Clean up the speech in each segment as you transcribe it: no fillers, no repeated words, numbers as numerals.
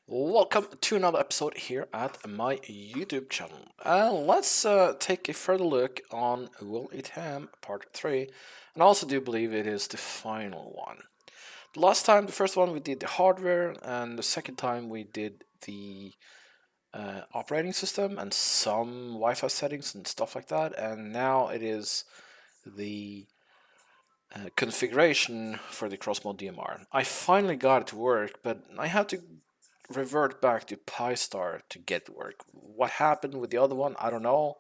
Welcome to another episode here at my YouTube channel. Let's take a further look on Will It Ham Part 3, and I also do believe it is the final one. The last time, the first one, we did the hardware, and the second time we did the operating system and some Wi-Fi settings and stuff like that, and now it is the configuration for the cross-mode DMR. I finally got it to work, but I had to revert back to pistar to get it to work. What happened with the other one, I don't know.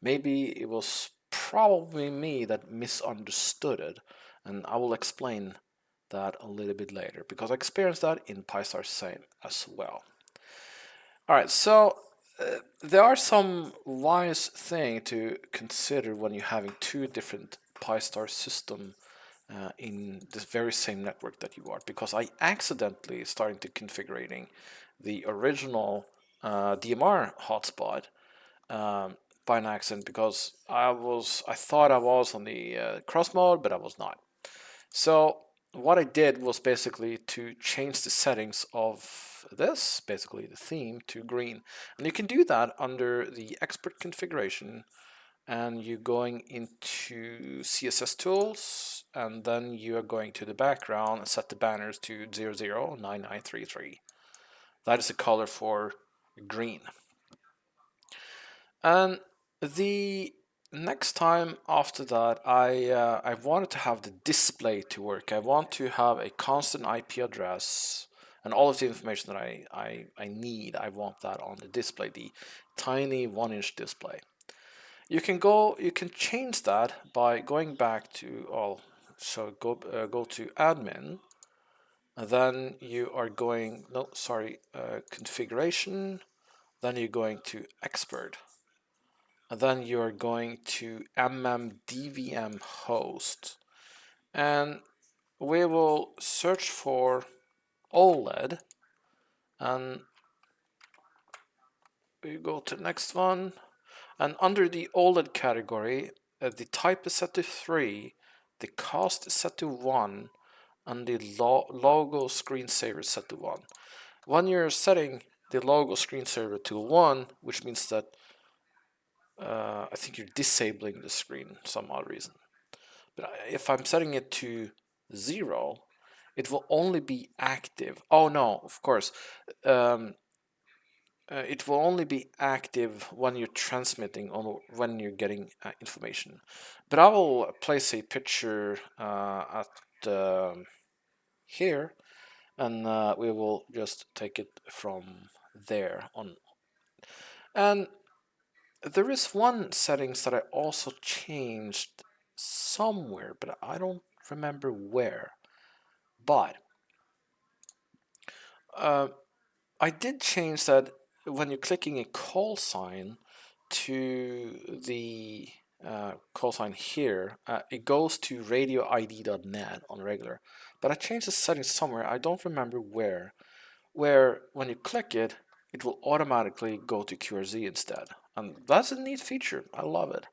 Maybe it was probably me that misunderstood it, and I will explain that a little bit later because I experienced that in pistar same as well. All right, so there are some wise thing to consider when you're having two different pistar system in this very same network that you are, because I accidentally started to configuring the original DMR hotspot by an accident because I thought I was on the cross mode, but I was not. So what I did was basically to change the settings of this, basically the theme, to green. And you can do that under the expert configuration, and you're going into CSS tools, and then you are going to the background and set the banners to 009933. That is the color for green. And the next time after that, I wanted to have the display to work. I want to have a constant IP address and all of the information that I need. I want that on the display, the tiny 1-inch display. You can change that by going back to go to admin, and then you are going configuration, then you're going to expert, and then you're going to DVM host, and we will search for OLED, and we go to the next one. And under the OLED category, the type is set to 3, the cost is set to 1, and the logo screensaver is set to 1. When you're setting the logo screensaver to 1, which means that I think you're disabling the screen for some odd reason. But if I'm setting it to 0, it will only be active. Oh no, of course. It will only be active when you're transmitting or when you're getting information. But I will place a picture at here, and we will just take it from there on. And there is one settings that I also changed somewhere, but I don't remember where. But I did change that when you're clicking a call sign to the call sign here, it goes to radioid.net on regular. But I changed the settings somewhere, I don't remember where when you click it, it will automatically go to QRZ instead. And that's a neat feature. I love it.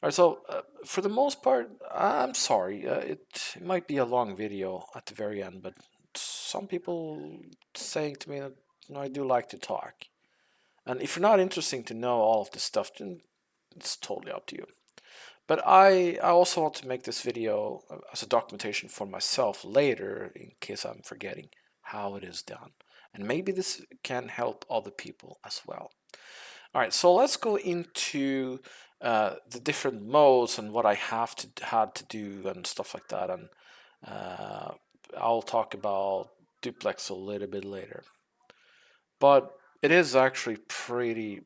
All right, so for the most part, I'm sorry. It might be a long video at the very end, but some people saying to me that I do like to talk. And if you're not interested to know all of this stuff, then it's totally up to you. But I also want to make this video as a documentation for myself later in case I'm forgetting how it is done. And maybe this can help other people as well. All right, so let's go into the different modes and what I had to do and stuff like that. And I'll talk about duplex a little bit later. But it is actually pretty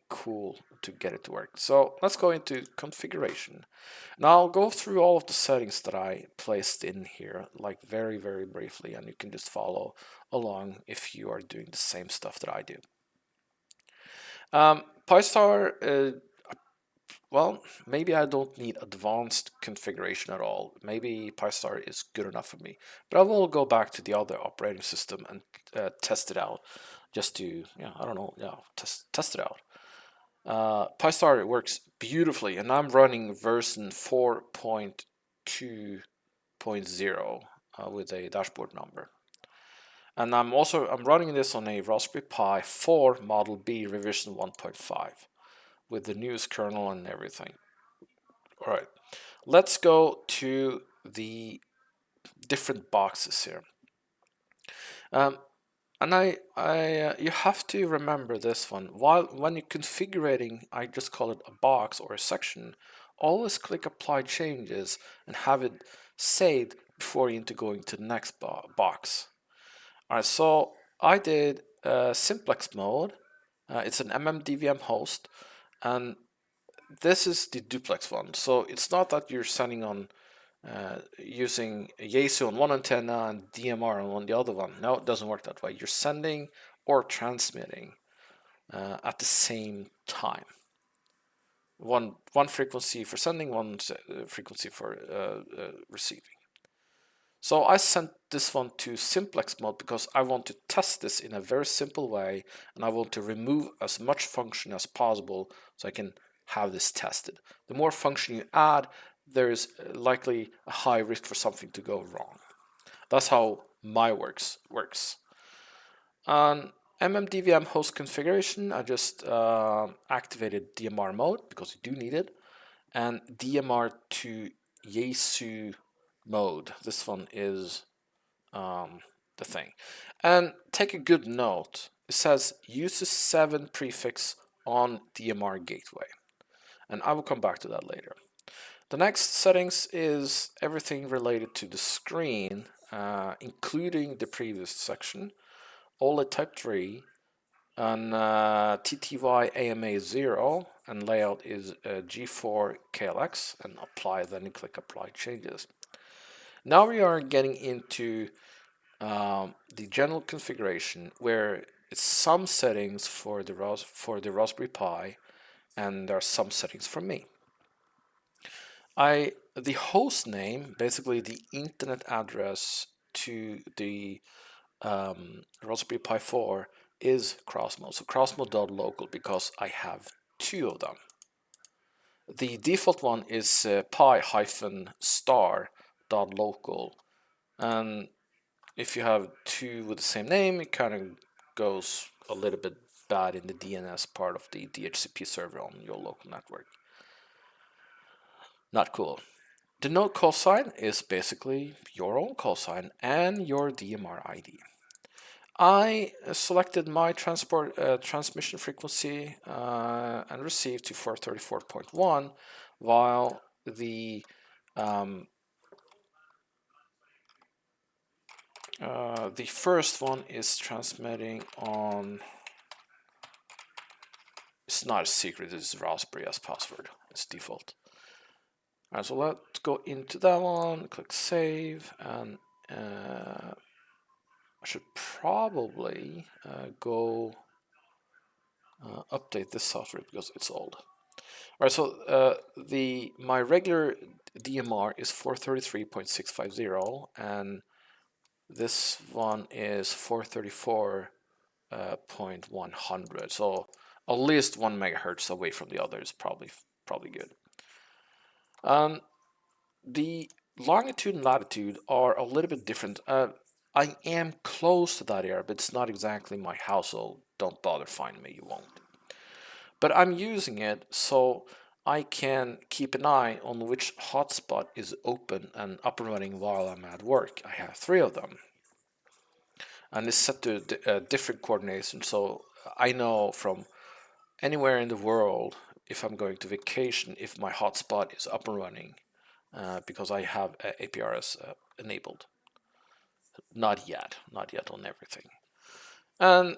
cool to get it to work. So let's go into configuration. Now I'll go through all of the settings that I placed in here, like very briefly, and you can just follow along if you are doing the same stuff that I do. pistar, well, maybe I don't need advanced configuration at all. Maybe pistar is good enough for me. But I will go back to the other operating system and test it out, just to, I don't know, test it out. pistar works beautifully, and I'm running version 4.2.0 with a dashboard number. And I'm running this on a Raspberry Pi 4 Model B revision 1.5 with the newest kernel and everything. All right, let's go to the different boxes here. And you have to remember this one. When you're configuring, I just call it a box or a section, always click Apply Changes and have it saved before you into going to the next box. All right, so I did simplex mode. It's an MMDVM host, and this is the duplex one. So it's not that you're sending on using Yaesu on one antenna and DMR on the other one. No, it doesn't work that way. You're sending or transmitting at the same time. One frequency for sending, one frequency for receiving. So I sent this one to simplex mode because I want to test this in a very simple way, and I want to remove as much function as possible so I can have this tested. The more function you add, there is likely a high risk for something to go wrong. That's how my works. On MMDVM host configuration, I just activated DMR mode because you do need it, and DMR to Yaesu mode. This one is the thing. And take a good note. It says uses 7 prefix on DMR gateway. And I will come back to that later. The next settings is everything related to the screen, including the previous section. OLED Type 3 and TTY AMA 0, and layout is G4 KLX, and apply, then you click Apply Changes. Now we are getting into the general configuration, where it's some settings for the Raspberry Pi, and there are some settings for me. The host name, basically the internet address to the Raspberry Pi 4, is Crossmode. So crossmode.local, because I have 2 of them. The default one is pi-star.local, and if you have 2 with the same name, it kind of goes a little bit bad in the DNS part of the DHCP server on your local network. Not cool. The node call sign is basically your own call sign and your DMR ID. I selected my transmission frequency and received to 434.1, while the first one is transmitting on. It's not a secret. It's Raspberry as password. It's default. Alright, so let's go into that one. Click save, and I should probably go update this software because it's old. Alright, so my regular DMR is 433.650, and this one is 434.100. So at least 1 megahertz away from the other is probably good. The longitude and latitude are a little bit different. I am close to that area, but it's not exactly my house, so don't bother finding me, you won't. But I'm using it so I can keep an eye on which hotspot is open and up and running while I'm at work. I have 3 of them, and it's set to different coordination, so I know from anywhere in the world, if I'm going to vacation, if my hotspot is up and running, because I have APRS enabled. Not yet on everything. And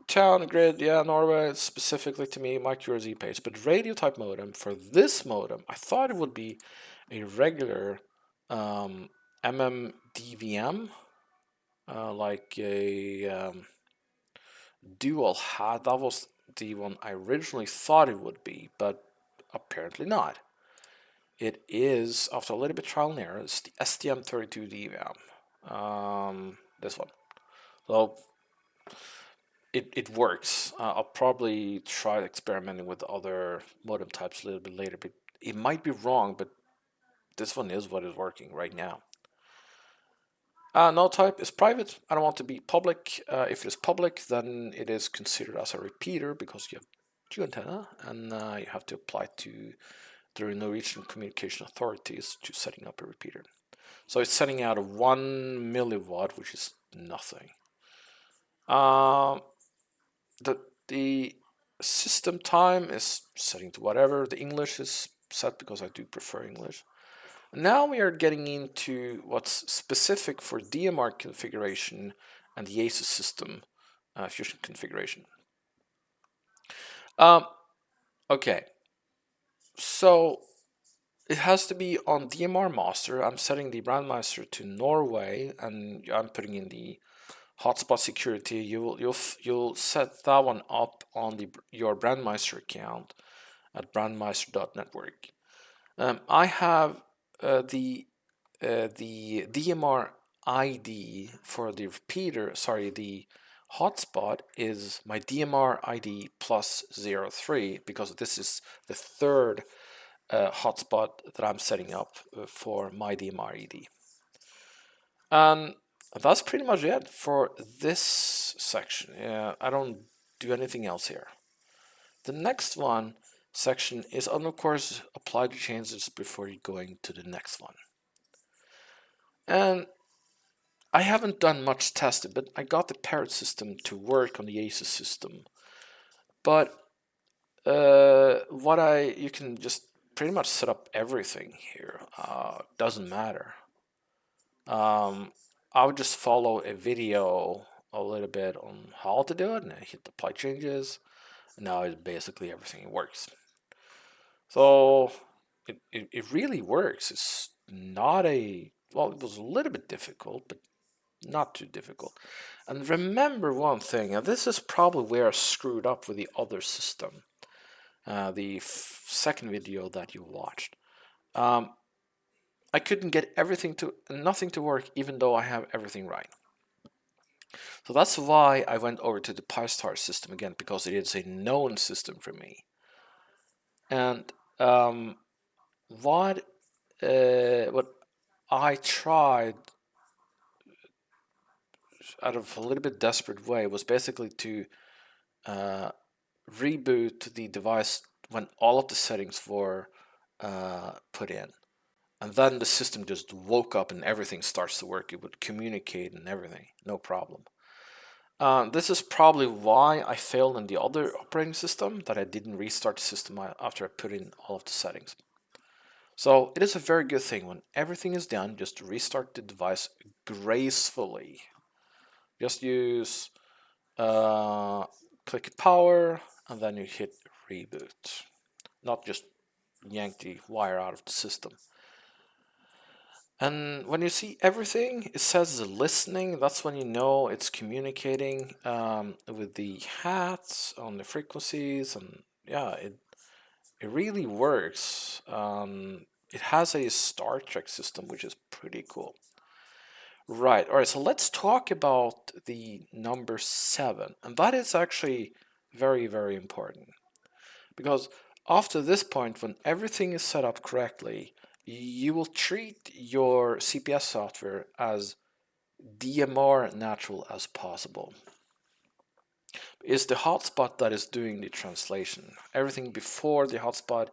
town grid, yeah, Norway, specifically to me, my QRZ page. But radio type modem, for this modem, I thought it would be a regular MMDVM, like a dual hat. That was the one I originally thought it would be, but apparently not. It is, after a little bit trial and error, it's the STM32 DVM. This one. So it works. I'll probably try experimenting with other modem types a little bit later, but it might be wrong, but this one is what is working right now. Null type is private. I don't want to be public. If it is public, then it is considered as a repeater because you have two antenna, and you have to apply to the Norwegian Communication Authorities to setting up a repeater. So it's setting out a 1 milliwatt, which is nothing. The the system time is setting to whatever. The English is set because I do prefer English. Now we are getting into what's specific for DMR configuration and the ASUS system fusion configuration. Okay, so it has to be on DMR master. I'm setting the brandmaster to Norway, and I'm putting in the hotspot security. You'll set that one up on your brandmaster account at brandmaster.network. I have the DMR ID for the repeater, sorry, the hotspot is my DMR ID plus 03 because this is the third hotspot that I'm setting up for my DMR ID. And that's pretty much it for this section. I don't do anything else here. The next one section is, and of course, apply the changes before you going to the next one. And I haven't done much testing, but I got the parrot system to work on the ASUS system. But you can just pretty much set up everything here. Doesn't matter. I would just follow a video a little bit on how to do it, and I hit apply changes. And now it's basically everything works. So it really works. It's not well, it was a little bit difficult, but not too difficult. And remember one thing, and this is probably where I screwed up with the other system, the second video that you watched. I couldn't get nothing to work even though I have everything right. So that's why I went over to the pistar system again, because it is a known system for me. And what I tried out of a little bit desperate way was basically to reboot the device when all of the settings were put in. And then the system just woke up and everything starts to work. It would communicate and everything, no problem. This is probably why I failed in the other operating system, that I didn't restart the system after I put in all of the settings. So it is a very good thing when everything is done, just restart the device gracefully. Just use click power and then you hit reboot. Not just yank the wire out of the system. And when you see everything, it says listening. That's when you know it's communicating with the hats on the frequencies, and yeah, it really works. It has a Star Trek system, which is pretty cool. Right. All right. So let's talk about the number 7, and that is actually very, very important because after this point, when everything is set up correctly, you will treat your CPS software as DMR natural as possible. It's the hotspot that is doing the translation. Everything before the hotspot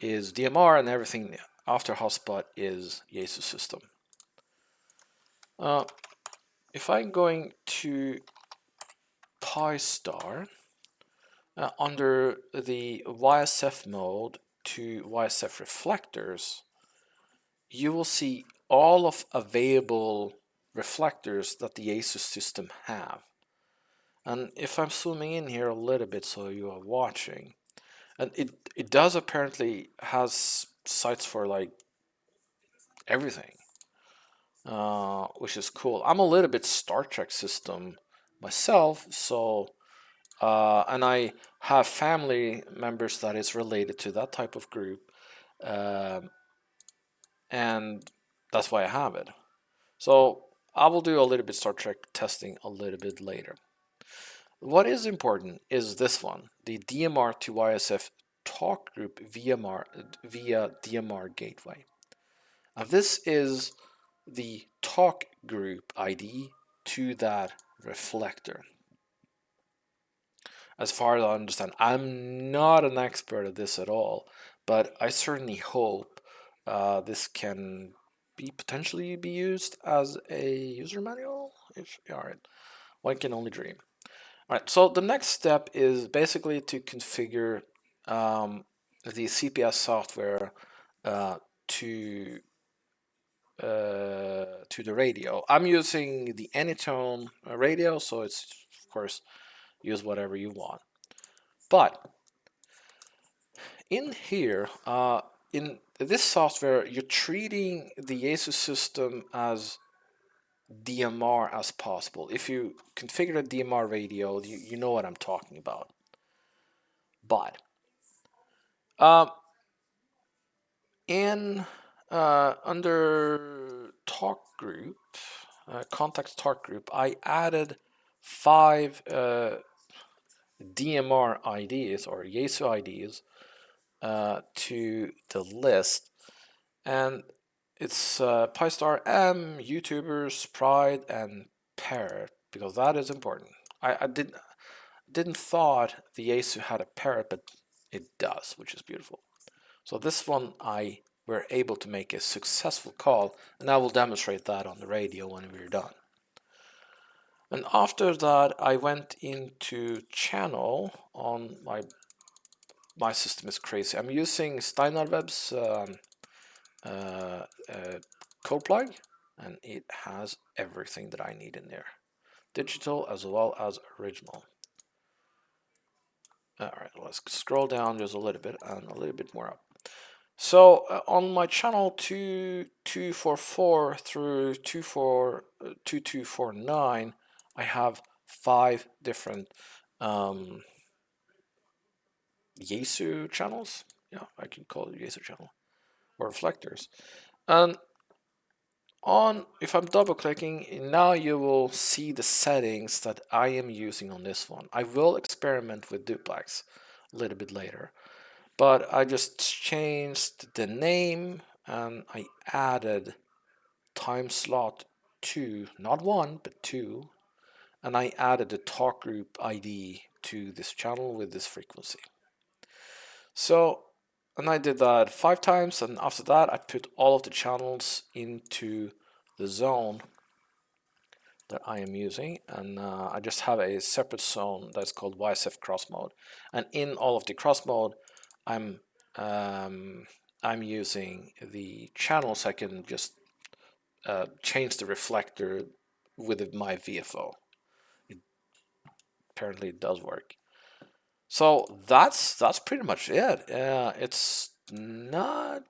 is DMR, and everything after hotspot is ASUS system. If I'm going to pistar under the YSF mode to YSF reflectors, you will see all of available reflectors that the ASUS system have. And if I'm zooming in here a little bit so you are watching, and it does apparently has sites for like everything, which is cool. I'm a little bit Star Trek system myself, so and I have family members that is related to that type of group, and that's why I have it. So I will do a little bit Star Trek testing a little bit later. What is important is this one, the DMR to YSF talk group via DMR gateway. Now this is the talk group ID to that reflector. As far as I understand, I'm not an expert at this at all, but I certainly hope this can be potentially be used as a user manual. All right, one can only dream. All right, so the next step is basically to configure the CPS software uh, to to the radio. I'm using the Anytone radio, so it's of course use whatever you want. But in here, in this software, you're treating the Yaesu system as DMR as possible. If you configure a DMR radio, you know what I'm talking about. But uh, in under talk group, context talk group, I added 5 DMR IDs or Yaesu IDs to the list, and it's pistar M, YouTubers, Pride, and Parrot because that is important. I didn't thought the Yaesu had a parrot, but it does, which is beautiful. So this one I were able to make a successful call, and I will demonstrate that on the radio when we're done. And after that, I went into channel on my system is crazy. I'm using Steinarweb's uh, uh, code plug, and it has everything that I need in there, digital as well as original. All right, let's scroll down just a little bit and a little bit more up. So on my channel 2244 through 2249, I have 5 different Yaesu channels. Yeah, I can call it Yaesu channel or reflectors. And on, if I'm double clicking, now you will see the settings that I am using on this one. I will experiment with duplex a little bit later, but I just changed the name and I added time slot 2, not 1 but 2, and I added the talk group ID to this channel with this frequency. So, and I did that 5 times, and after that I put all of the channels into the zone that I am using, and I just have a separate zone that's called YSF cross mode, and in all of the cross mode I'm um, I'm using the channels. I can just change the reflector with my VFO. Apparently it does work. So that's pretty much it. It's not,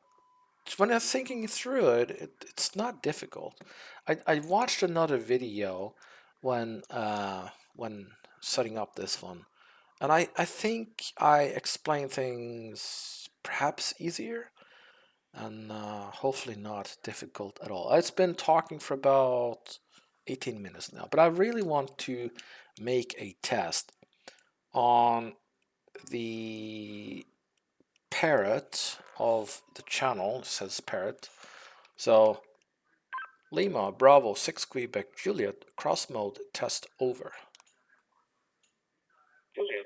when I'm thinking through it's not difficult. I watched another video when setting up this one, and I think I explain things perhaps easier and hopefully not difficult at all. It's been talking for about 18 minutes now, but I really want to make a test on the parrot of the channel. It says parrot. So Lima, Bravo, 6 Quebec, Juliet, cross mode test over. Juliet.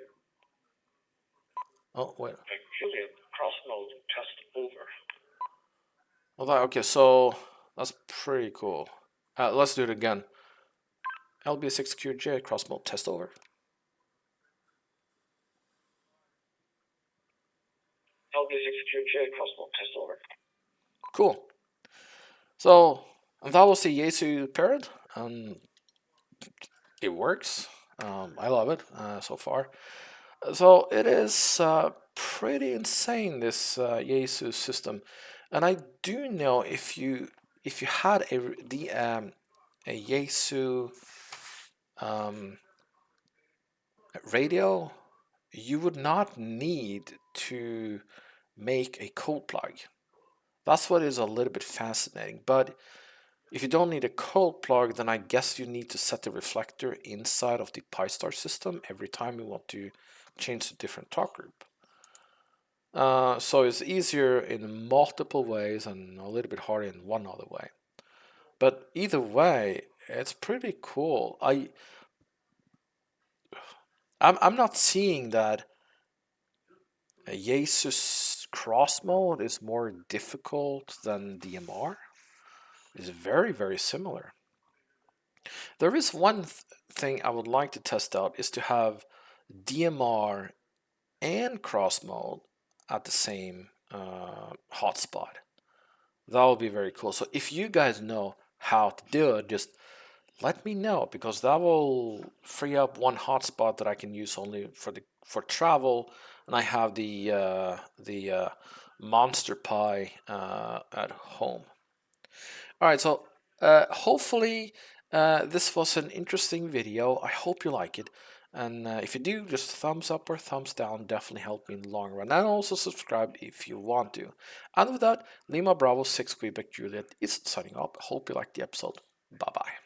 Oh, wait. Juliet, cross mode test over. Oh, okay, so that's pretty cool. Let's do it again. LB6QJ, cross mode test over. LB6QJ, cross mode test over. Cool. So, and that was the Yaesu parrot, and it works. I love it so far. So it is pretty insane, this Yaesu system, and I do know if you had a Yaesu radio, you would not need to make a cold plug. That's what is a little bit fascinating. But if you don't need a cold plug, then I guess you need to set the reflector inside of the pistar system every time you want to change to different talk group. So it's easier in multiple ways and a little bit harder in one other way. But either way, it's pretty cool. I'm not seeing that Jesus cross mode is more difficult than DMR. It's very, very similar. There is one thing I would like to test out is to have DMR and cross mode at the same hotspot. That would be very cool. So if you guys know how to do it, just let me know, because that will free up one hotspot that I can use only for travel, and I have the Monster Pi at home. All right, so hopefully this was an interesting video. I hope you like it. And if you do, just thumbs up or thumbs down definitely help me in the long run. And also subscribe if you want to. And with that, Lima Bravo 6 Quebec Juliet is signing off. Hope you liked the episode. Bye bye.